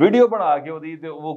Video ਬਣਾ ਕੇ ਉਹਦੀ ਤੇ ਉਹ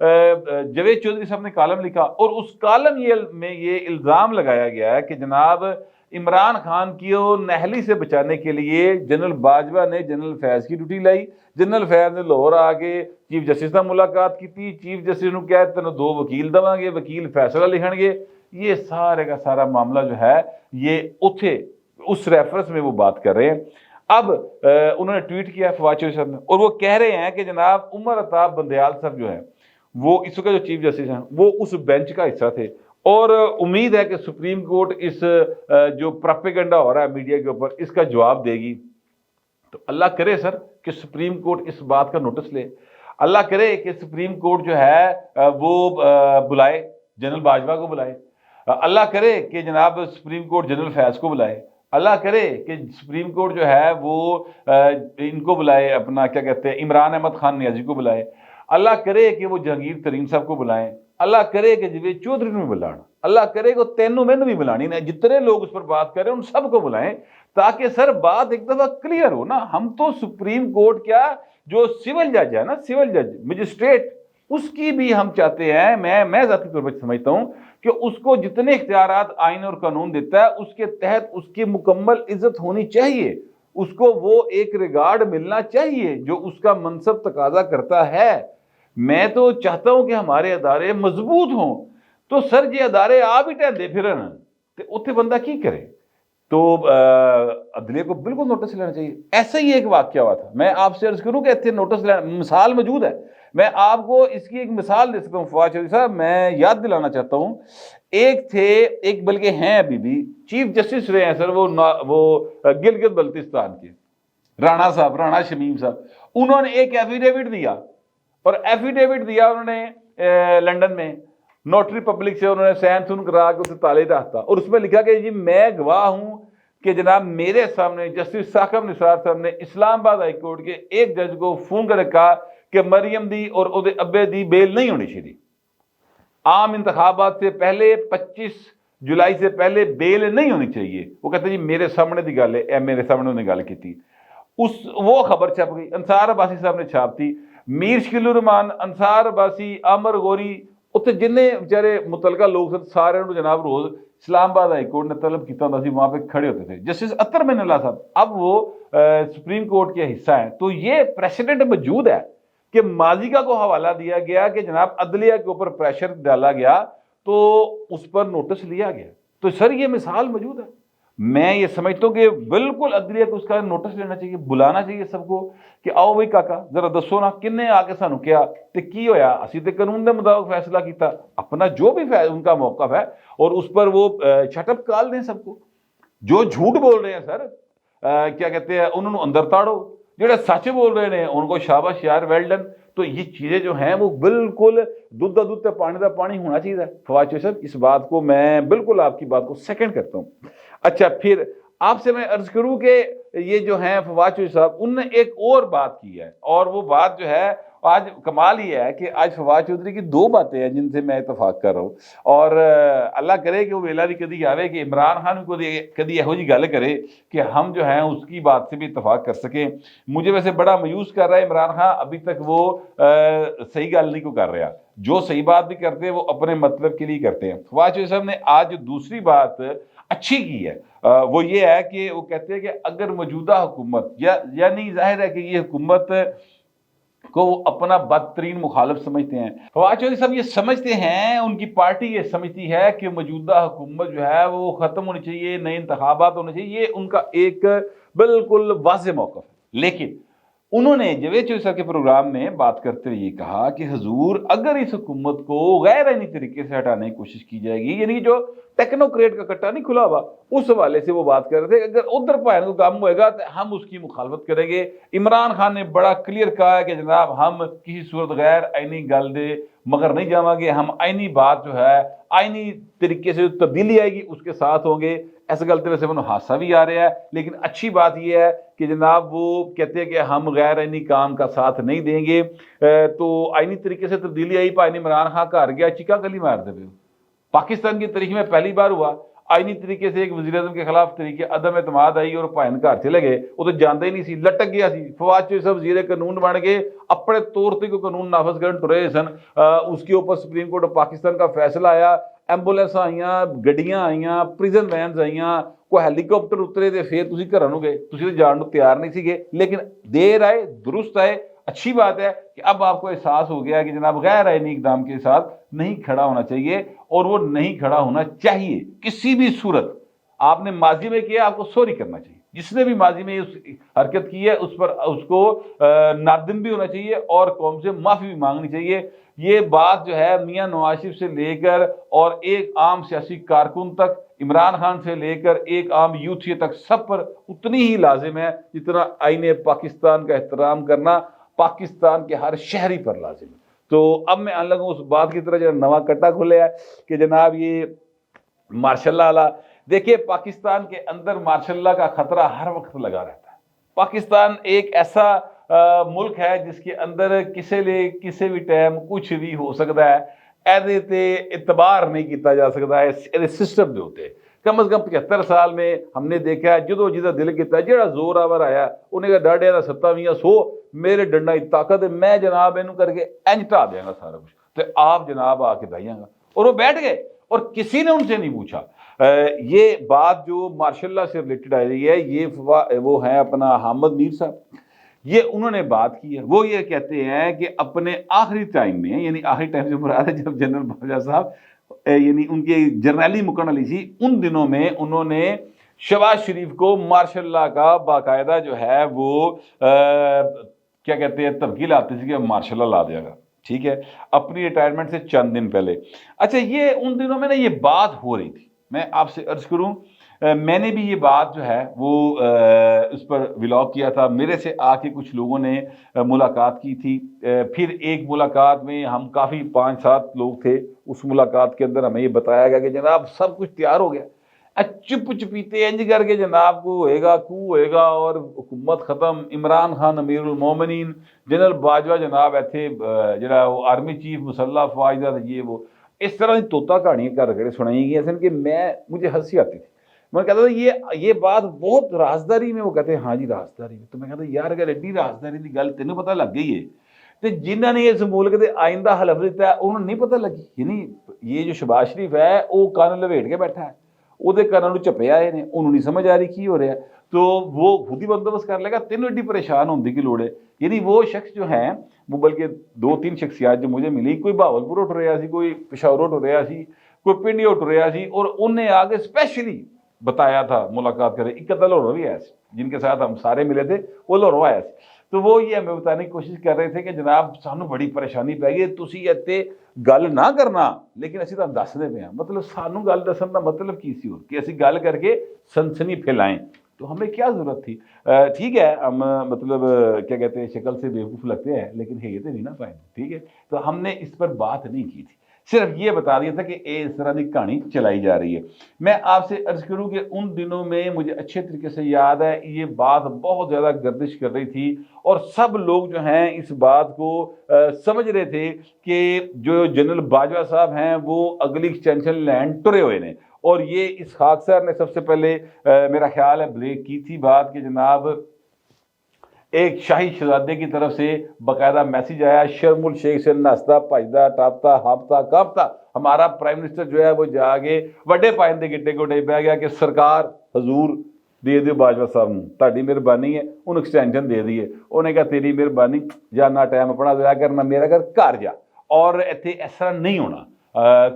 جاوید چودھری صاحب نے کالم لکھا اور اس کالم میں یہ الزام لگایا گیا ہے کہ جناب عمران خان کی نہلی سے بچانے کے لیے جنرل باجوہ نے جنرل فیض کی ڈیوٹی لائی. جنرل فیض نے لاہور آ کے چیف جسٹس نال ملاقات کی تھی. چیف جسٹس نے کہا تینوں 2 وکیل دواں گے, وکیل فیصلہ لکھن گے. یہ سارے کا سارا معاملہ جو ہے یہ اتھے اس ریفرنس میں وہ بات کر رہے ہیں. اب انہوں نے ٹویٹ کیا فواد چودھری صاحب نے, اور وہ کہہ رہے ہیں کہ جناب عمر عطا بندیال صاحب جو ہیں وہ اس وقت جو چیف جسٹس ہیں وہ اس بینچ کا حصہ تھے, اور امید ہے کہ سپریم کورٹ اس جو پروپیگنڈا ہو رہا ہے میڈیا کے اوپر اس کا جواب دے گی. تو اللہ کرے سر کہ سپریم کورٹ اس بات کا نوٹس لے. اللہ کرے کہ سپریم کورٹ جو ہے وہ بلائے, جنرل باجوہ کو بلائے. اللہ کرے کہ جناب سپریم کورٹ جنرل فیض کو بلائے. اللہ کرے کہ سپریم کورٹ جو ہے وہ ان کو بلائے, اپنا کیا کہتے ہیں عمران احمد خان نیازی کو بلائے. اللہ کرے کہ وہ جہانگیر ترین صاحب کو بلائیں. اللہ کرے کہ جاوید چودھری نے بلانا. اللہ کرے کہ تینوں میں نے بھی بلانی نا, جتنے لوگ اس پر بات کر رہے ہیں ان سب کو بلائیں تاکہ سر بات ایک دفعہ کلیئر ہو نا. ہم تو سپریم کورٹ کیا جو سول جج ہے نا, سول جج مجسٹریٹ, اس کی بھی ہم چاہتے ہیں, میں ذاتی طور پر سمجھتا ہوں کہ اس کو جتنے اختیارات آئین اور قانون دیتا ہے اس کے تحت اس کی مکمل عزت ہونی چاہیے. اس کو وہ ایک ریگارڈ ملنا چاہیے جو اس کا منصب تقاضا کرتا ہے. میں تو چاہتا ہوں کہ ہمارے ادارے مضبوط ہوں. تو سر جی ادارے آپ ہی ٹہندے پھرن تے اوتھے بندہ کی کرے. تو عدلیہ کو بالکل نوٹس لینا چاہیے. ایسا ہی ایک واقعہ ہوا تھا, میں آپ سے عرض کروں کہ اتنے نوٹس لینا, مثال موجود ہے, میں آپ کو اس کی ایک مثال دے سکتا ہوں. فواد چودھری صاحب میں یاد دلانا چاہتا ہوں, ایک تھے, ایک بلکہ ہیں ابھی بھی چیف جسٹس رہے ہیں سر, وہ گلگت بلتستان کے رانا صاحب, رانا شمیم صاحب. انہوں نے ایک ایفیڈیوٹ دیا, اور ایفیڈیوٹ دیا انہوں نے لنڈن میں نوٹری پبلک سے, انہوں نے سین سن کرا کے اسے تالے دہتا, اور اس میں لکھا کہ جی میں گواہ ہوں کہ جناب میرے سامنے جسٹس ثاقب نثار صاحب نے اسلام آباد ہائی کورٹ کے ایک جج کو فون کر کہا کہ مریم دی اور او دے ابے دی بیل نہیں ہونی چاہیے. عام انتخابات سے پہلے 25 جولائی سے پہلے بیل نہیں ہونی چاہیے. وہ کہتے جی میرے سامنے دی گل ہے, میرے سامنے انہوں نے گل کی تھی. وہ خبر چھپ گئی, انصار عباسی صاحب نے چھاپ دی, میر شکیل الرحمان, انصار عباسی, عامر غوری, اتنے جن بیچارے متعلقہ لوگ سن سارے جناب روز اسلام آباد ہائی کورٹ نے طلب کیا ہوتا سی, وہاں پہ کھڑے ہوتے تھے. جسٹس اطہر معین اللہ صاحب اب وہ سپریم کورٹ کے حصہ ہیں. تو یہ پریسیڈنٹ موجود ہے کہ ماضی کا کو حوالہ دیا گیا کہ جناب عدلیہ کے اوپر پریشر ڈالا گیا تو اس پر نوٹس لیا گیا. تو سر یہ مثال موجود ہے. میں یہ سمجھتا ہوں کہ بالکل عدلیہ کو اس کا نوٹس لینا چاہیے, بلانا چاہیے سب کو کہ آؤ بھائی کاکا ذرا دسو نا کنے آ کے سانو کیا تے کی ہویا, اسی تے قانون دے مطابق فیصلہ کیتا, اپنا جو بھی ان کا موقف ہے, اور اس پر وہ چھٹ اپ کال دیں سب کو. جو جھوٹ بول رہے ہیں سر کیا کہتے ہیں انہوں نے اندر تاڑو, جڑے سچ بول رہے ہیں ان کو شاباش یار, ویل ڈن. تو یہ چیزیں جو ہیں وہ بالکل دودھ دا دودھ تے پانی دا پانی ہونا چاہیے. فواد چودھری صاحب اس بات کو میں بالکل آپ کی بات کو سیکنڈ کرتا ہوں. اچھا پھر آپ سے میں عرض کروں کہ یہ جو ہیں فواد چودھری صاحب, انہوں نے ایک اور بات کی ہے, اور وہ بات جو ہے آج کمال یہ ہے کہ آج فواد چودھری کی 2 باتیں ہیں جن سے میں اتفاق کر رہا ہوں, اور اللہ کرے کہ وہ ویلا بھی کدی آوے کہ عمران خان کو کدی یہو جی گل کرے کہ ہم جو ہیں اس کی بات سے بھی اتفاق کر سکیں. مجھے ویسے بڑا مایوس کر رہا ہے عمران خان, ابھی تک وہ صحیح گل نہیں کو کر رہا. جو صحیح بات بھی کرتے ہیں وہ اپنے مطلب کے لیے کرتے ہیں. فواد چودھری صاحب نے آج دوسری بات اچھی کی ہے, وہ یہ ہے کہ وہ کہتے ہیں کہ اگر موجودہ حکومت یعنی ظاہر ہے کہ یہ حکومت کو وہ اپنا بدترین مخالف سمجھتے ہیں. فواد چودھری صاحب یہ سمجھتے ہیں, ان کی پارٹی یہ سمجھتی ہے کہ موجودہ حکومت جو ہے وہ ختم ہونی چاہیے, نئے انتخابات ہونے چاہیے. یہ ان کا ایک بالکل واضح موقف ہے. لیکن انہوں نے جاوید چودھری صاحب کے پروگرام میں بات کرتے ہوئے یہ کہا کہ حضور اگر اس حکومت کو غیر آئینی طریقے سے ہٹانے کی کوشش کی جائے گی, یعنی جو ٹیکنوکریٹ کا کٹا نہیں کھلا ہوا, اس حوالے سے وہ بات کر رہے تھے اگر ادھر پائن کو کام ہوئے گا تو ہم اس کی مخالفت کریں گے. عمران خان نے بڑا کلیئر کہا ہے کہ جناب ہم کسی صورت غیر آئینی گل دے مگر نہیں جاواں گے, ہم آئینی بات جو ہے آئینی طریقے سے تبدیلی آئے گی اس کے ساتھ ہوں گے. ایسا غلطی ویسے وہ حادثہ بھی آ رہا ہے, لیکن اچھی بات یہ ہے کہ جناب وہ کہتے ہیں کہ ہم غیر آئینی کام کا ساتھ نہیں دیں گے. تو آئینی طریقے سے تبدیلی آئی, پانی عمران خان کا ہر گیا چیکا گلی مار دے. پاکستان کی تاریخ میں پہلی بار ہوا, آئینی طریقے سے ایک وزیر اعظم کے خلاف طریقے عدم اعتماد آئی اور بھائن گھر چلے گئے، وہ تو جانتے ہی نہیں سی، لٹک گیا سی، فواد چوہدری صاحب وزیر قانون بن گئے، اپنے طور تے کوئی قانون نافذ کرن ٹرے سن، اس کے اوپر سپریم کورٹ آف پاکستان کا فیصلہ آیا، ایمبولینس آئیاں، گڈیاں آئیاں، پریزن وینز آئیاں، کوئی ہیلی کاپٹر اترے تے پھر تسی گھراں نوں گئے، تسی تو جان نوں تیار نہیں سی گئے، لیکن دیر آئے درست آئے۔ اچھی بات ہے کہ اب آپ کو احساس ہو گیا کہ جناب غیر آئینی اقدام کے ساتھ نہیں کھڑا ہونا چاہیے، اور وہ نہیں کھڑا ہونا چاہیے کسی بھی صورت۔ آپ نے ماضی میں کیا، آپ کو سوری کرنا چاہیے، جس نے بھی ماضی میں اس حرکت کی ہے اس پر اس کو نادم بھی ہونا چاہیے اور قوم سے معافی بھی مانگنی چاہیے۔ یہ بات جو ہے میاں نواز شریف سے لے کر اور ایک عام سیاسی کارکن تک، عمران خان سے لے کر ایک عام یوتھی تک، سب پر اتنی ہی لازم ہے جتنا آئین پاکستان کا احترام کرنا پاکستان کے ہر شہری پر لازم ہے۔ تو اب میں آنے لگوں اس بات کی طرح جو نواں کٹا کھلے ہے کہ جناب یہ ماشاء اللہ، دیکھیے پاکستان کے اندر ماشاء اللہ کا خطرہ ہر وقت لگا رہتا ہے۔ پاکستان ایک ایسا ملک ہے جس کے اندر کسی بھی ٹائم کچھ بھی ہو سکتا ہے، ایدے تے اعتبار نہیں کیتا جا سکتا ہے، ایدے سسٹم دے ہوتے کم از کم 75 سال میں ہم نے دیکھا ہے جدو جدہ دل کیتا ہے جڑا زور آور آیا انہیں کہا ڈاڈے دا ستہ میاں سو میرے ڈنڈا کی طاقت ہے، میں جناب اینو کر کے اینج ٹا دیاں گا سارا کچھ، تو آپ جناب آ کے بھائیاں گا، اور وہ بیٹھ گئے اور کسی نے ان سے نہیں پوچھا۔ یہ بات جو ماشاء اللہ سے ریلیٹڈ آ رہی ہے، یہ وہ ہیں اپنا حامد میر صاحب، یہ انہوں نے بات کی ہے، وہ یہ کہتے ہیں کہ اپنے آخری ٹائم میں، یعنی آخری ٹائم سے مراد ہے جب جنرل باجوہ صاحب یعنی ان کی جرنیلی مکن علی سی، ان دنوں میں انہوں نے شہباز شریف کو ماشاء اللہ کا باقاعدہ جو ہے وہ کیا کہتے ہیں تبکیل آتی تھی کہ ماشاء اللہ لا دیا گا، ٹھیک ہے، اپنی ریٹائرمنٹ سے چند دن پہلے۔ اچھا یہ ان دنوں میں نا یہ بات ہو رہی تھی، میں آپ سے عرض کروں میں نے بھی یہ بات جو ہے وہ اس پر ولاگ کیا تھا، میرے سے آ کے کچھ لوگوں نے ملاقات کی تھی، پھر ایک ملاقات میں ہم کافی 5-7 لوگ تھے، اس ملاقات کے اندر ہمیں یہ بتایا گیا کہ جناب سب کچھ تیار ہو گیا، چپ چپیتے انج کر کے جناب کو ہوئے گا اور حکومت ختم، عمران خان امیر المومنین، جنرل باجوہ جناب ایتھے جڑا وہ آرمی چیف مسلح افواج دا، یہ وہ اس طرح کی طوطا کہانیاں کر کے سنائی گئی ہیں کہ مجھے ہنسی آتی تھی۔ میں کہتا تھا یہ بات بہت رازداری میں، وہ کہتے ہیں ہاں جی رازداری میں، تو میں کہتا یار اگر ایڈی رازداری کی گل تینوں پتہ لگ گئی ہے تو جنہوں نے اس ملک کے آئندہ حلف دیتا ہے انہوں نے نہیں پتہ لگی، یعنی یہ جو شہباز شریف ہے وہ کان لپیٹ کے بیٹھا ہے، وہ کانوں چپے آئے نے، انہوں نہیں سمجھ آ رہی کی ہو رہا ہے، تو وہ خود ہی بندوبست کر لے گا، تینوں ایڈی پریشان ہونے کی لوڑ ہے۔ یعنی وہ شخص جو ہیں وہ بلکہ 2-3 شخصیات جو مجھے ملی، کوئی بہاولپور اٹھ رہا سی، کوئی پشاور اٹھ رہا سی، کوئی پنڈی اٹھ رہا سی، اور انہیں آگے اسپیشلی بتایا تھا ملاقات کرے، ایک ادھا لاہور بھی آیا سی جن کے ساتھ ہم سارے ملے تھے، وہ لاہور آیا سی، تو وہ یہ ہمیں بتانے کی کوشش کر رہے تھے کہ جناب سانو بڑی پریشانی پی گئی، تسی ایتے گل نہ کرنا لیکن اسی تو دسنے پہ ہیں، مطلب سانو گل دسن کا مطلب کی سی ہو کہ اسی گل کر کے سنسنی پھیلائیں، تو ہمیں کیا ضرورت تھی؟ ٹھیک ہے ہم مطلب کیا کہتے ہیں شکل سے بیوقوف لگتے ہیں لیکن ہے تو نہیں نہ پائیں، ٹھیک ہے، تو ہم نے اس پر بات نہیں کی تھی، صرف یہ بتا دیا تھا کہ اس طرح کی کہانی چلائی جا رہی ہے۔ میں آپ سے عرض کروں کہ ان دنوں میں مجھے اچھے طریقے سے یاد ہے یہ بات بہت زیادہ گردش کر رہی تھی، اور سب لوگ جو ہیں اس بات کو سمجھ رہے تھے کہ جو جنرل باجوہ صاحب ہیں وہ اگلی ایکسٹینشن لینڈ ٹرے ہوئے نے، اور یہ اسحاق صاحب نے سب سے پہلے میرا خیال ہے بریک کی تھی بات کہ جناب ایک شاہی شہزادے کی طرف سے باقاعدہ میسیج آیا، شرم الشیخ سے نستا بھجدا ٹاپتا ہاپتا کاپتا، ہمارا پرائم منسٹر جو ہے وہ جا کے وڈے پائندے گٹے گوٹے بہ گیا کہ سرکار حضور دے دیو باجوہ صاحب نوں، تہاڈی مہربانی ہے، انہوں ایکسٹینشن دے دیے، انہیں کہا تیری مہربانی، جانا ٹائم اپنا ضائع کرنا میرا گھر جا، اور ایتھے اس طرح نہیں ہونا،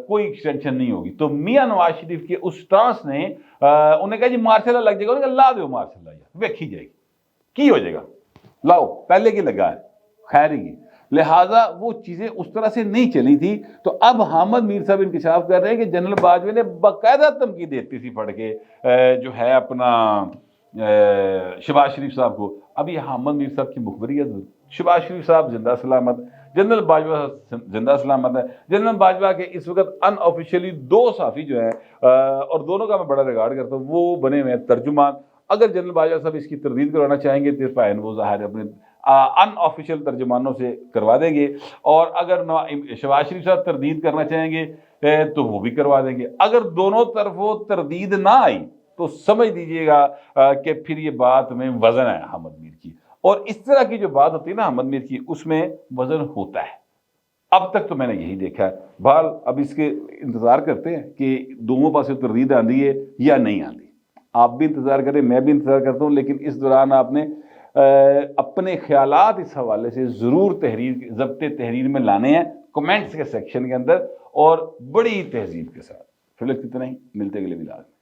کوئی ایکسٹینشن نہیں ہوگی۔ تو میاں نواز شریف کے اس ٹرانس نے انہیں کہا جی مارشل لا لگ جائے گا، انہیں کہا لا دیو مارشل لا، یار ویکھی جائے گی کی ہو جائے گا، لاؤ پہلے کی لگا ہے خیر ہی، لہٰذا وہ چیزیں اس طرح سے نہیں چلی تھی۔ تو اب حامد میر صاحب انکشاف کر رہے ہیں کہ جنرل باجوہ نے باقاعدہ دھمکی دیتی تھی پڑھ کے جو ہے اپنا شہباز شریف صاحب کو۔ اب یہ حامد میر صاحب کی مخبری ہے، شہباز شریف صاحب زندہ سلامت، جنرل باجوہ زندہ سلامت ہے۔ جنرل باجوہ کے اس وقت ان آفیشیلی 2 صحافی جو ہیں اور دونوں کا میں بڑا ریگارڈ کرتا ہوں، وہ بنے ہوئے ہیں ترجمان، اگر جنرل باجوہ صاحب اس کی تردید کرانا چاہیں گے تو پائن وہ ظاہر اپنے ان آفیشیل ترجمانوں سے کروا دیں گے، اور اگر شہباز شریف صاحب تردید کرنا چاہیں گے تو وہ بھی کروا دیں گے۔ اگر دونوں طرفوں تردید نہ آئی تو سمجھ لیجئے گا کہ پھر یہ بات میں وزن ہے احمد میر کی، اور اس طرح کی جو بات ہوتی ہے نا احمد میر کی، اس میں وزن ہوتا ہے۔ اب تک تو میں نے یہی دیکھا ہے۔ بہرحال اب اس کے انتظار کرتے ہیں کہ دونوں پاسوں تردید آندی ہے یا نہیں آندی۔ آپ بھی انتظار کریں، میں بھی انتظار کرتا ہوں، لیکن اس دوران آپ نے اپنے خیالات اس حوالے سے ضرور ضبط تحریر میں لانے ہیں کمنٹس کے سیکشن کے اندر، اور بڑی تہذیب کے ساتھ۔ فی الوقت اتنا ہی، ملتے اگلے ولاگ میں۔